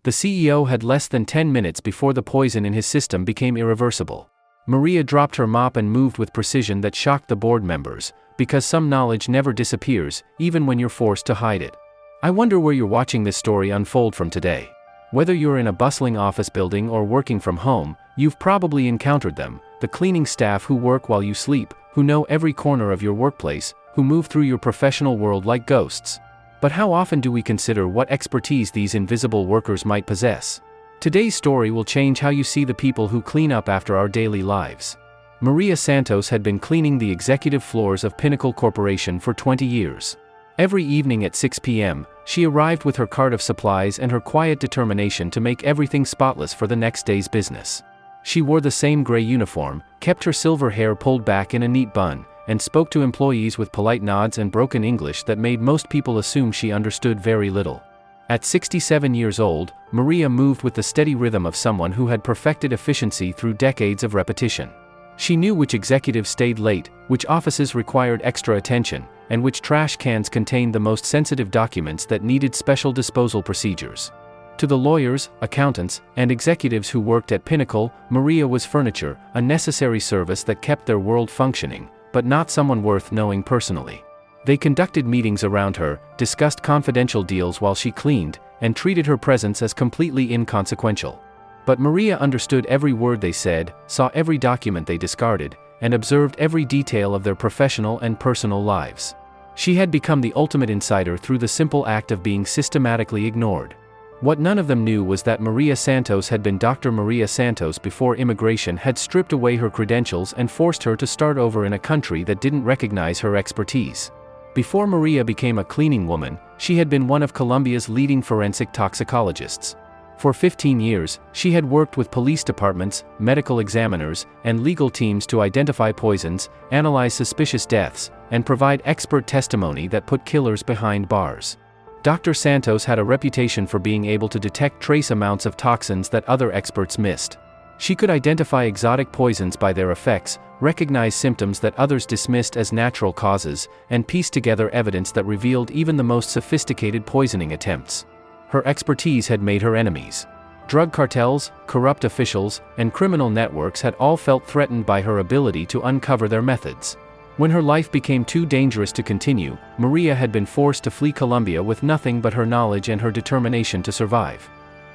The CEO had less than 10 minutes before the poison in his system became irreversible. Maria dropped her mop and moved with precision that shocked the board members, because some knowledge never disappears, even when you're forced to hide it. I wonder where you're watching this story unfold from today. Whether you're in a bustling office building or working from home, you've probably encountered them, the cleaning staff who work while you sleep, who know every corner of your workplace, who move through your professional world like ghosts. But how often do we consider what expertise these invisible workers might possess? Today's story will change how you see the people who clean up after our daily lives. Maria Santos had been cleaning the executive floors of Pinnacle Corporation for 20 years. Every evening at 6 p.m., she arrived with her cart of supplies and her quiet determination to make everything spotless for the next day's business. She wore the same gray uniform, kept her silver hair pulled back in a neat bun, and spoke to employees with polite nods and broken English that made most people assume she understood very little. At 67 years old, Maria moved with the steady rhythm of someone who had perfected efficiency through decades of repetition. She knew which executives stayed late, which offices required extra attention, and which trash cans contained the most sensitive documents that needed special disposal procedures. To the lawyers, accountants, and executives who worked at Pinnacle, Maria was furniture, a necessary service that kept their world functioning, but not someone worth knowing personally. They conducted meetings around her, discussed confidential deals while she cleaned, and treated her presence as completely inconsequential. But Maria understood every word they said, saw every document they discarded, and observed every detail of their professional and personal lives. She had become the ultimate insider through the simple act of being systematically ignored. What none of them knew was that Maria Santos had been Dr. Maria Santos before immigration had stripped away her credentials and forced her to start over in a country that didn't recognize her expertise. Before Maria became a cleaning woman, she had been one of Colombia's leading forensic toxicologists. For 15 years, she had worked with police departments, medical examiners, and legal teams to identify poisons, analyze suspicious deaths, and provide expert testimony that put killers behind bars. Dr. Santos had a reputation for being able to detect trace amounts of toxins that other experts missed. She could identify exotic poisons by their effects, recognize symptoms that others dismissed as natural causes, and piece together evidence that revealed even the most sophisticated poisoning attempts. Her expertise had made her enemies. Drug cartels, corrupt officials, and criminal networks had all felt threatened by her ability to uncover their methods. When her life became too dangerous to continue, Maria had been forced to flee Colombia with nothing but her knowledge and her determination to survive.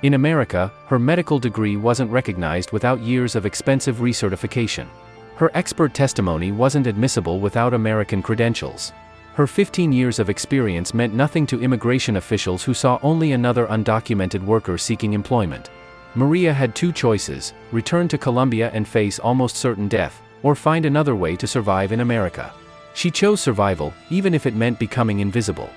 In America, her medical degree wasn't recognized without years of expensive recertification. Her expert testimony wasn't admissible without American credentials. Her 15 years of experience meant nothing to immigration officials who saw only another undocumented worker seeking employment. Maria had two choices: return to Colombia and face almost certain death, or find another way to survive in America. She chose survival, even if it meant becoming invisible.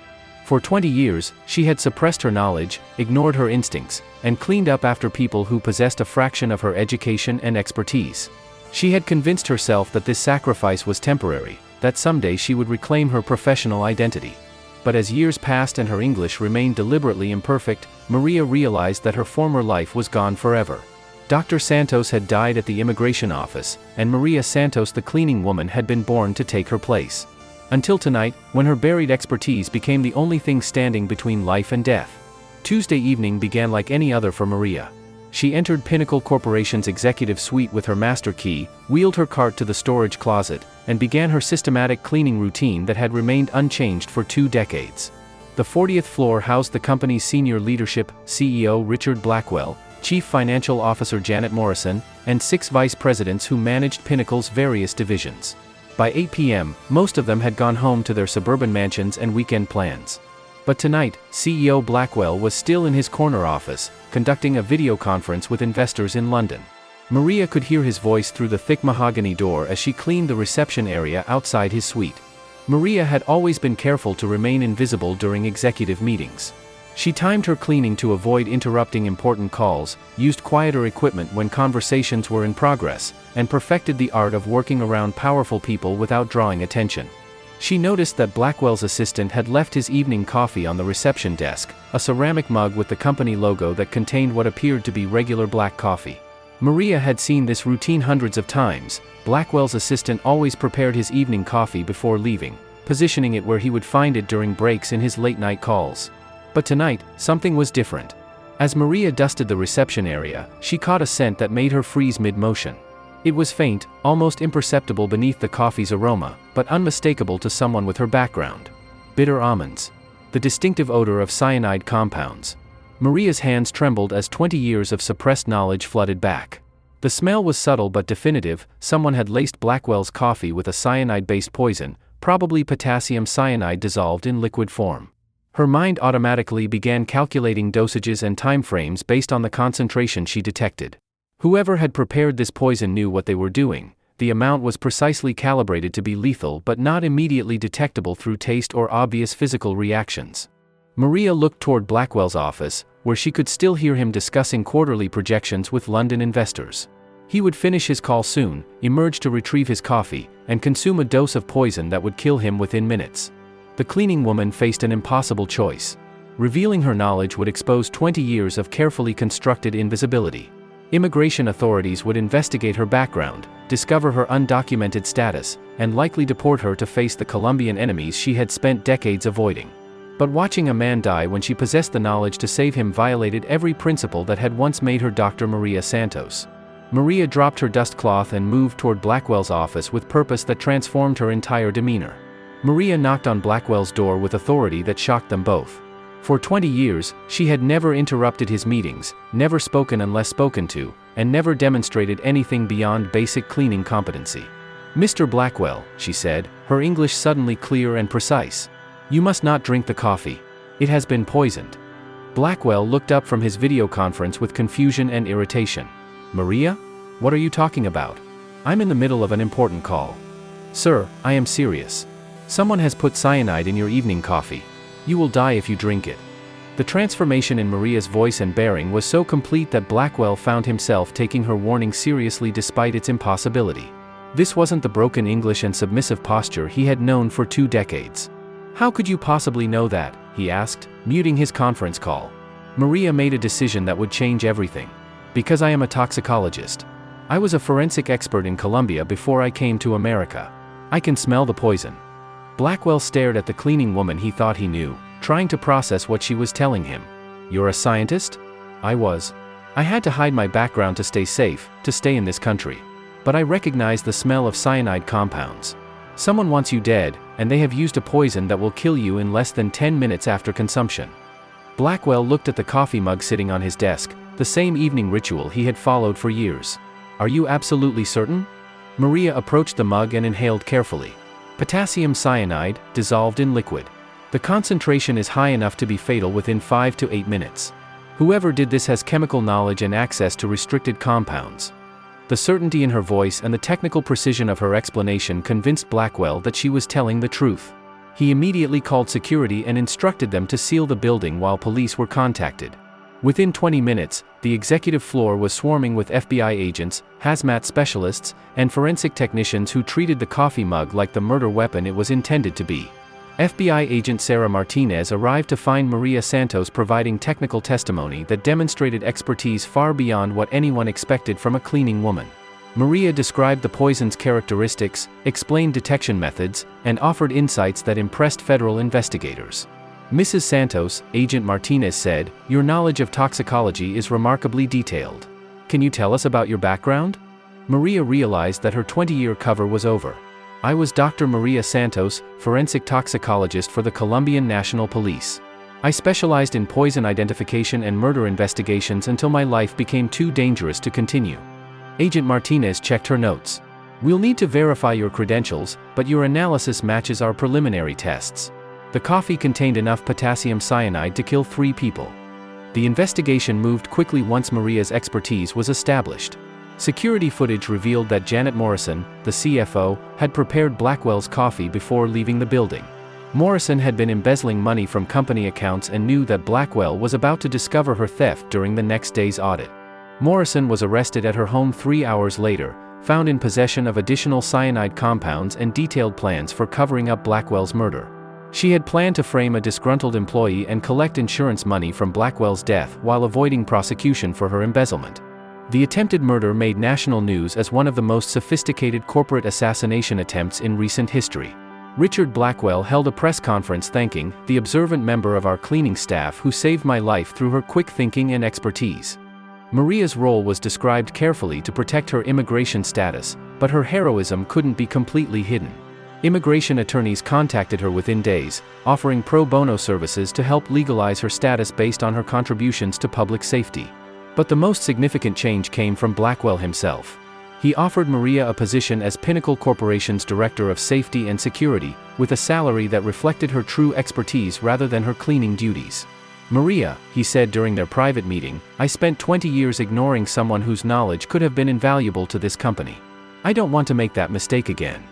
For 20 years, she had suppressed her knowledge, ignored her instincts, and cleaned up after people who possessed a fraction of her education and expertise. She had convinced herself that this sacrifice was temporary, that someday she would reclaim her professional identity. But as years passed and her English remained deliberately imperfect, Maria realized that her former life was gone forever. Dr. Santos had died at the immigration office, and Maria Santos, the cleaning woman, had been born to take her place. Until tonight, when her buried expertise became the only thing standing between life and death. Tuesday evening began like any other for Maria. She entered Pinnacle Corporation's executive suite with her master key, wheeled her cart to the storage closet, and began her systematic cleaning routine that had remained unchanged for 2 decades. The 40th floor housed the company's senior leadership, CEO Richard Blackwell, Chief Financial Officer Janet Morrison, and 6 vice presidents who managed Pinnacle's various divisions. By 8 p.m., most of them had gone home to their suburban mansions and weekend plans. But tonight, CEO Blackwell was still in his corner office, conducting a video conference with investors in London. Maria could hear his voice through the thick mahogany door as she cleaned the reception area outside his suite. Maria had always been careful to remain invisible during executive meetings. She timed her cleaning to avoid interrupting important calls, used quieter equipment when conversations were in progress, and perfected the art of working around powerful people without drawing attention. She noticed that Blackwell's assistant had left his evening coffee on the reception desk, a ceramic mug with the company logo that contained what appeared to be regular black coffee. Maria had seen this routine hundreds of times. Blackwell's assistant always prepared his evening coffee before leaving, positioning it where he would find it during breaks in his late-night calls. But tonight, something was different. As Maria dusted the reception area, she caught a scent that made her freeze mid-motion. It was faint, almost imperceptible beneath the coffee's aroma, but unmistakable to someone with her background. Bitter almonds. The distinctive odor of cyanide compounds. Maria's hands trembled as 20 years of suppressed knowledge flooded back. The smell was subtle but definitive. Someone had laced Blackwell's coffee with a cyanide-based poison, probably potassium cyanide dissolved in liquid form. Her mind automatically began calculating dosages and timeframes based on the concentration she detected. Whoever had prepared this poison knew what they were doing. The amount was precisely calibrated to be lethal but not immediately detectable through taste or obvious physical reactions. Maria looked toward Blackwell's office, where she could still hear him discussing quarterly projections with London investors. He would finish his call soon, emerge to retrieve his coffee, and consume a dose of poison that would kill him within minutes. The cleaning woman faced an impossible choice. Revealing her knowledge would expose 20 years of carefully constructed invisibility. Immigration authorities would investigate her background, discover her undocumented status, and likely deport her to face the Colombian enemies she had spent decades avoiding. But watching a man die when she possessed the knowledge to save him violated every principle that had once made her Dr. Maria Santos. Maria dropped her dust cloth and moved toward Blackwell's office with purpose that transformed her entire demeanor. Maria knocked on Blackwell's door with authority that shocked them both. For 20 years, she had never interrupted his meetings, never spoken unless spoken to, and never demonstrated anything beyond basic cleaning competency. "Mr. Blackwell," she said, her English suddenly clear and precise. "You must not drink the coffee. It has been poisoned." Blackwell looked up from his video conference with confusion and irritation. "Maria? What are you talking about? I'm in the middle of an important call." "Sir, I am serious. Someone has put cyanide in your evening coffee. You will die if you drink it." The transformation in Maria's voice and bearing was so complete that Blackwell found himself taking her warning seriously despite its impossibility. This wasn't the broken English and submissive posture he had known for 2 decades. "How could you possibly know that?" he asked, muting his conference call. Maria made a decision that would change everything. "Because I am a toxicologist. I was a forensic expert in Colombia before I came to America. I can smell the poison." Blackwell stared at the cleaning woman he thought he knew, trying to process what she was telling him. "You're a scientist?" "I was. I had to hide my background to stay safe, to stay in this country. But I recognize the smell of cyanide compounds. Someone wants you dead, and they have used a poison that will kill you in less than 10 minutes after consumption." Blackwell looked at the coffee mug sitting on his desk, the same evening ritual he had followed for years. "Are you absolutely certain?" Maria approached the mug and inhaled carefully. Potassium cyanide, dissolved in liquid. The concentration is high enough to be fatal within 5 to 8 minutes. Whoever did this has chemical knowledge and access to restricted compounds. The certainty in her voice and the technical precision of her explanation convinced Blackwell that she was telling the truth. He immediately called security and instructed them to seal the building while police were contacted. Within 20 minutes, the executive floor was swarming with FBI agents, hazmat specialists, and forensic technicians who treated the coffee mug like the murder weapon it was intended to be. FBI agent Sarah Martinez arrived to find Maria Santos providing technical testimony that demonstrated expertise far beyond what anyone expected from a cleaning woman. Maria described the poison's characteristics, explained detection methods, and offered insights that impressed federal investigators. "Mrs. Santos," Agent Martinez said, "your knowledge of toxicology is remarkably detailed. Can you tell us about your background?" Maria realized that her 20-year cover was over. "I was Dr. Maria Santos, forensic toxicologist for the Colombian National Police. I specialized in poison identification and murder investigations until my life became too dangerous to continue." Agent Martinez checked her notes. "We'll need to verify your credentials, but your analysis matches our preliminary tests. The coffee contained enough potassium cyanide to kill 3 people." The investigation moved quickly once Maria's expertise was established. Security footage revealed that Janet Morrison, the CFO, had prepared Blackwell's coffee before leaving the building. Morrison had been embezzling money from company accounts and knew that Blackwell was about to discover her theft during the next day's audit. Morrison was arrested at her home 3 hours later, found in possession of additional cyanide compounds and detailed plans for covering up Blackwell's murder. She had planned to frame a disgruntled employee and collect insurance money from Blackwell's death while avoiding prosecution for her embezzlement. The attempted murder made national news as one of the most sophisticated corporate assassination attempts in recent history. Richard Blackwell held a press conference thanking the observant member of our cleaning staff who saved my life through her quick thinking and expertise. Maria's role was described carefully to protect her immigration status, but her heroism couldn't be completely hidden. Immigration attorneys contacted her within days, offering pro bono services to help legalize her status based on her contributions to public safety. But the most significant change came from Blackwell himself. He offered Maria a position as Pinnacle Corporation's Director of Safety and Security, with a salary that reflected her true expertise rather than her cleaning duties. "Maria," he said during their private meeting, "I spent 20 years ignoring someone whose knowledge could have been invaluable to this company. I don't want to make that mistake again."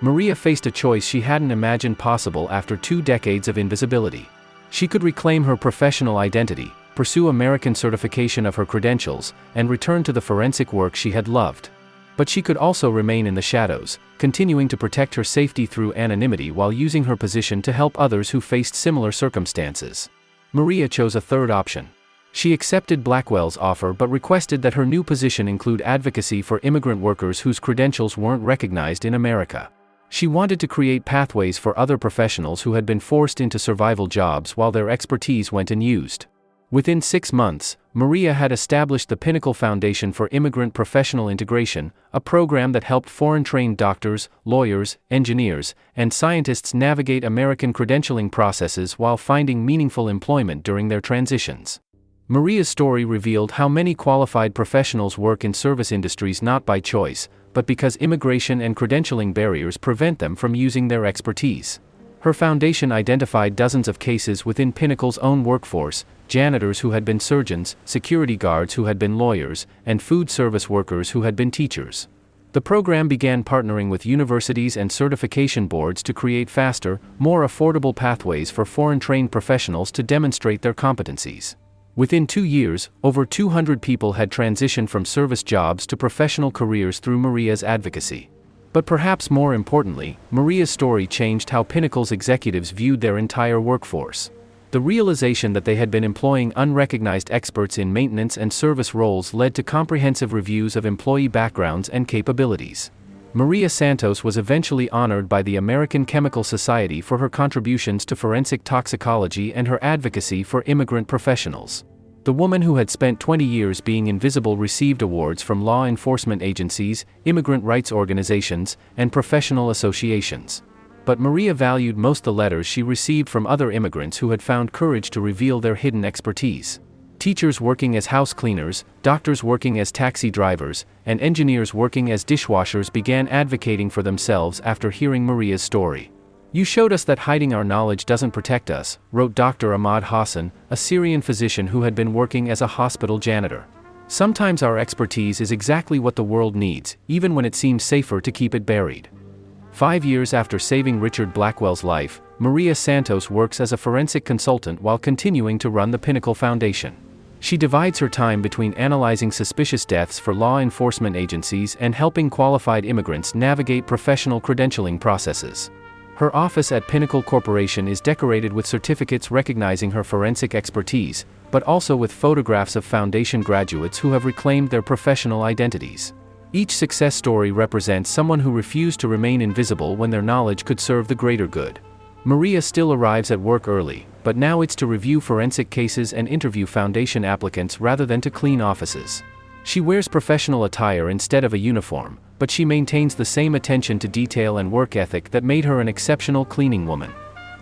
Maria faced a choice she hadn't imagined possible after 2 decades of invisibility. She could reclaim her professional identity, pursue American certification of her credentials, and return to the forensic work she had loved. But she could also remain in the shadows, continuing to protect her safety through anonymity while using her position to help others who faced similar circumstances. Maria chose a third option. She accepted Blackwell's offer but requested that her new position include advocacy for immigrant workers whose credentials weren't recognized in America. She wanted to create pathways for other professionals who had been forced into survival jobs while their expertise went unused. Within 6 months, Maria had established the Pinnacle Foundation for Immigrant Professional Integration, a program that helped foreign-trained doctors, lawyers, engineers, and scientists navigate American credentialing processes while finding meaningful employment during their transitions. Maria's story revealed how many qualified professionals work in service industries not by choice, but because immigration and credentialing barriers prevent them from using their expertise. Her foundation identified dozens of cases within Pinnacle's own workforce: janitors who had been surgeons, security guards who had been lawyers, and food service workers who had been teachers. The program began partnering with universities and certification boards to create faster, more affordable pathways for foreign-trained professionals to demonstrate their competencies. Within 2 years, over 200 people had transitioned from service jobs to professional careers through Maria's advocacy. But perhaps more importantly, Maria's story changed how Pinnacle's executives viewed their entire workforce. The realization that they had been employing unrecognized experts in maintenance and service roles led to comprehensive reviews of employee backgrounds and capabilities. Maria Santos was eventually honored by the American Chemical Society for her contributions to forensic toxicology and her advocacy for immigrant professionals. The woman who had spent 20 years being invisible received awards from law enforcement agencies, immigrant rights organizations, and professional associations. But Maria valued most the letters she received from other immigrants who had found courage to reveal their hidden expertise. Teachers working as house cleaners, doctors working as taxi drivers, and engineers working as dishwashers began advocating for themselves after hearing Maria's story. "You showed us that hiding our knowledge doesn't protect us," wrote Dr. Ahmad Hassan, a Syrian physician who had been working as a hospital janitor. "Sometimes our expertise is exactly what the world needs, even when it seems safer to keep it buried." 5 years after saving Richard Blackwell's life, Maria Santos works as a forensic consultant while continuing to run the Pinnacle Foundation. She divides her time between analyzing suspicious deaths for law enforcement agencies and helping qualified immigrants navigate professional credentialing processes. Her office at Pinnacle Corporation is decorated with certificates recognizing her forensic expertise, but also with photographs of foundation graduates who have reclaimed their professional identities. Each success story represents someone who refused to remain invisible when their knowledge could serve the greater good. Maria still arrives at work early, but now it's to review forensic cases and interview foundation applicants rather than to clean offices. She wears professional attire instead of a uniform, but she maintains the same attention to detail and work ethic that made her an exceptional cleaning woman.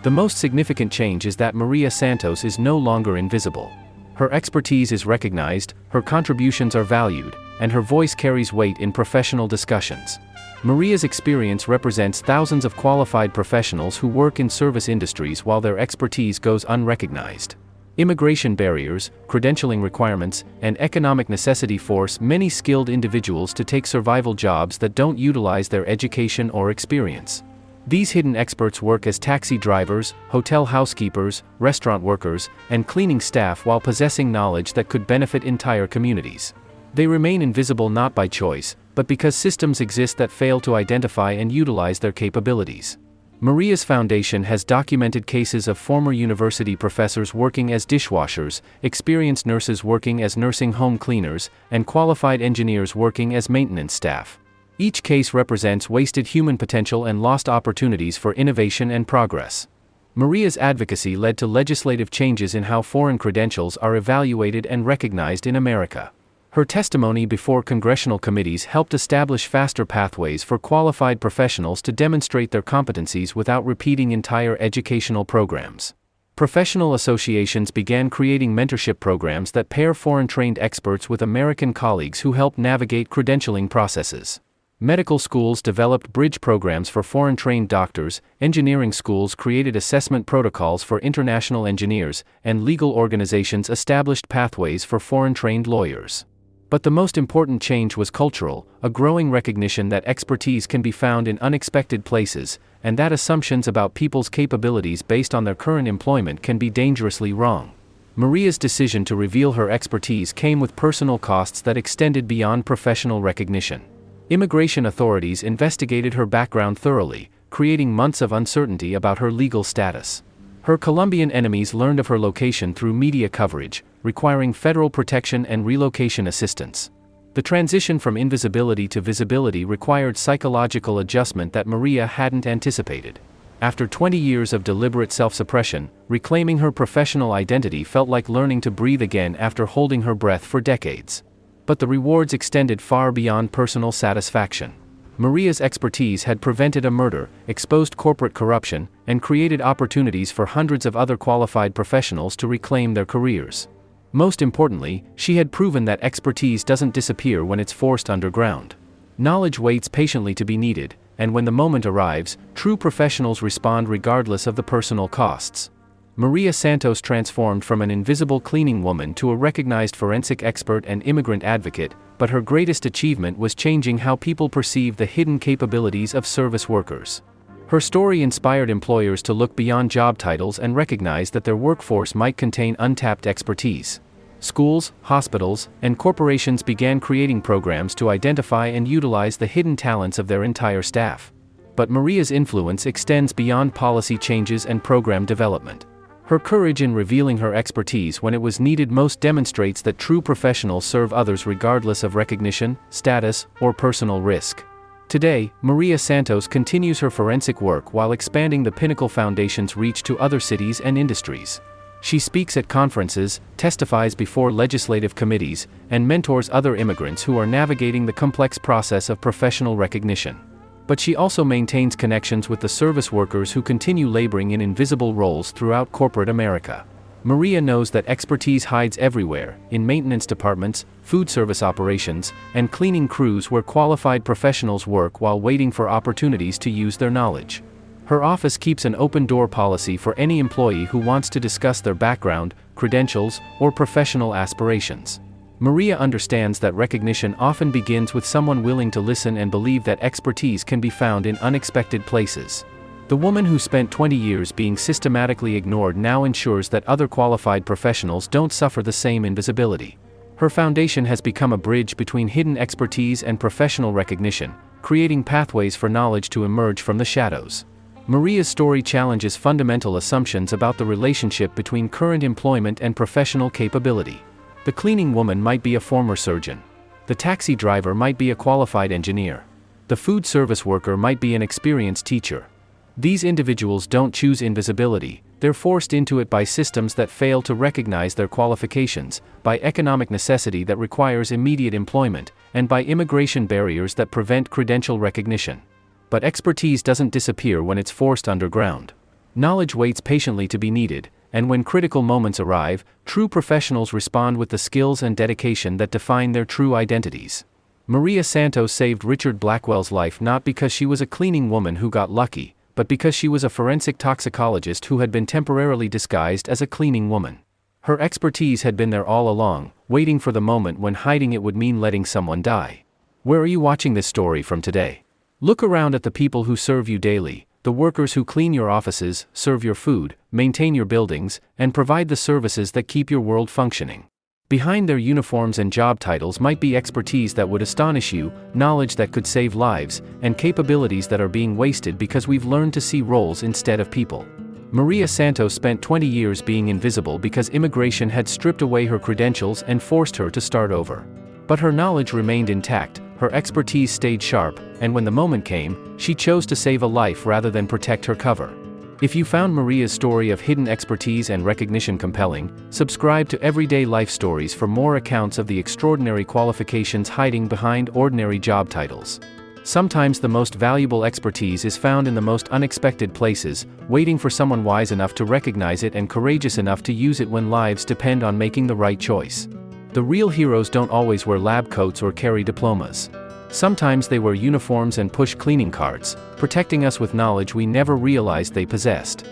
The most significant change is that Maria Santos is no longer invisible. Her expertise is recognized, her contributions are valued, and her voice carries weight in professional discussions. Maria's experience represents thousands of qualified professionals who work in service industries while their expertise goes unrecognized. Immigration barriers, credentialing requirements, and economic necessity force many skilled individuals to take survival jobs that don't utilize their education or experience. These hidden experts work as taxi drivers, hotel housekeepers, restaurant workers, and cleaning staff while possessing knowledge that could benefit entire communities. They remain invisible not by choice, but because systems exist that fail to identify and utilize their capabilities. Maria's foundation has documented cases of former university professors working as dishwashers, experienced nurses working as nursing home cleaners, and qualified engineers working as maintenance staff. Each case represents wasted human potential and lost opportunities for innovation and progress. Maria's advocacy led to legislative changes in how foreign credentials are evaluated and recognized in America. Her testimony before congressional committees helped establish faster pathways for qualified professionals to demonstrate their competencies without repeating entire educational programs. Professional associations began creating mentorship programs that pair foreign-trained experts with American colleagues who help navigate credentialing processes. Medical schools developed bridge programs for foreign-trained doctors, engineering schools created assessment protocols for international engineers, and legal organizations established pathways for foreign-trained lawyers. But the most important change was cultural, a growing recognition that expertise can be found in unexpected places, and that assumptions about people's capabilities based on their current employment can be dangerously wrong. Maria's decision to reveal her expertise came with personal costs that extended beyond professional recognition. Immigration authorities investigated her background thoroughly, creating months of uncertainty about her legal status. Her Colombian enemies learned of her location through media coverage, requiring federal protection and relocation assistance. The transition from invisibility to visibility required psychological adjustment that Maria hadn't anticipated. After 20 years of deliberate self-suppression, reclaiming her professional identity felt like learning to breathe again after holding her breath for decades. But the rewards extended far beyond personal satisfaction. Maria's expertise had prevented a murder, exposed corporate corruption, and created opportunities for hundreds of other qualified professionals to reclaim their careers. Most importantly, she had proven that expertise doesn't disappear when it's forced underground. Knowledge waits patiently to be needed, and when the moment arrives, true professionals respond regardless of the personal costs. Maria Santos transformed from an invisible cleaning woman to a recognized forensic expert and immigrant advocate, but her greatest achievement was changing how people perceive the hidden capabilities of service workers. Her story inspired employers to look beyond job titles and recognize that their workforce might contain untapped expertise. Schools, hospitals, and corporations began creating programs to identify and utilize the hidden talents of their entire staff. But Maria's influence extends beyond policy changes and program development. Her courage in revealing her expertise when it was needed most demonstrates that true professionals serve others regardless of recognition, status, or personal risk. Today, Maria Santos continues her forensic work while expanding the Pinnacle Foundation's reach to other cities and industries. She speaks at conferences, testifies before legislative committees, and mentors other immigrants who are navigating the complex process of professional recognition. But she also maintains connections with the service workers who continue laboring in invisible roles throughout corporate America. Maria knows that expertise hides everywhere, in maintenance departments, food service operations, and cleaning crews where qualified professionals work while waiting for opportunities to use their knowledge. Her office keeps an open-door policy for any employee who wants to discuss their background, credentials, or professional aspirations. Maria understands that recognition often begins with someone willing to listen and believe that expertise can be found in unexpected places. The woman who spent 20 years being systematically ignored now ensures that other qualified professionals don't suffer the same invisibility. Her foundation has become a bridge between hidden expertise and professional recognition, creating pathways for knowledge to emerge from the shadows. Maria's story challenges fundamental assumptions about the relationship between current employment and professional capability. The cleaning woman might be a former surgeon. The taxi driver might be a qualified engineer. The food service worker might be an experienced teacher. These individuals don't choose invisibility, they're forced into it by systems that fail to recognize their qualifications, by economic necessity that requires immediate employment, and by immigration barriers that prevent credential recognition. But expertise doesn't disappear when it's forced underground. Knowledge waits patiently to be needed, and when critical moments arrive, true professionals respond with the skills and dedication that define their true identities. Maria Santos saved Richard Blackwell's life not because she was a cleaning woman who got lucky, but because she was a forensic toxicologist who had been temporarily disguised as a cleaning woman. Her expertise had been there all along, waiting for the moment when hiding it would mean letting someone die. Where are you watching this story from today? Look around at the people who serve you daily, the workers who clean your offices, serve your food, maintain your buildings, and provide the services that keep your world functioning. Behind their uniforms and job titles might be expertise that would astonish you, knowledge that could save lives, and capabilities that are being wasted because we've learned to see roles instead of people. Maria Santos spent 20 years being invisible because immigration had stripped away her credentials and forced her to start over. But her knowledge remained intact, her expertise stayed sharp, and when the moment came, she chose to save a life rather than protect her cover. If you found Maria's story of hidden expertise and recognition compelling, subscribe to Everyday Life Stories for more accounts of the extraordinary qualifications hiding behind ordinary job titles. Sometimes the most valuable expertise is found in the most unexpected places, waiting for someone wise enough to recognize it and courageous enough to use it when lives depend on making the right choice. The real heroes don't always wear lab coats or carry diplomas. Sometimes they wear uniforms and push cleaning carts, protecting us with knowledge we never realized they possessed.